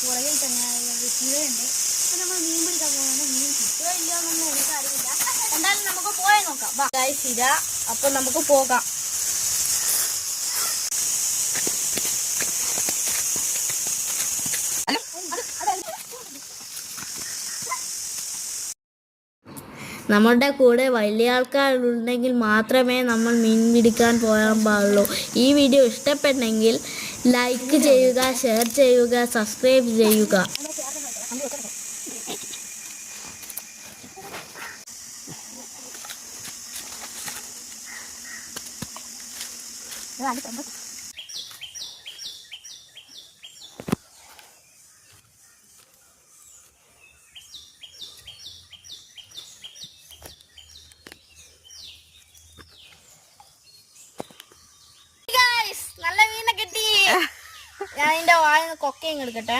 പുറകിൽ തന്നെ ശിവയുണ്ട്. അപ്പം നമ്മൾ മീൻ പിടിക്കാൻ പോകുന്നത് മീൻ കിട്ടുമോ ഇല്ലയോ എന്നൊന്നും എനിക്കറിയില്ല. എന്തായാലും നമുക്ക് പോയി നോക്കാം. ശിര അപ്പം നമുക്ക് പോകാം. നമ്മുടെ കൂടെ വലിയ ആൾക്കാരുണ്ടെങ്കിൽ മാത്രമേ നമ്മൾ മീൻ പിടിക്കാൻ പോകാൻ പാടുള്ളൂ. ഈ വീഡിയോ ഇഷ്ടപ്പെട്ടെങ്കിൽ ലൈക്ക് ചെയ്യുക, ഷെയർ ചെയ്യുക, സബ്സ്ക്രൈബ് ചെയ്യുക. നല്ല മീനെ കിട്ടി. ഞാൻ ഇതിന്റെ വായ കൊക്കയും എടുക്കട്ടെ.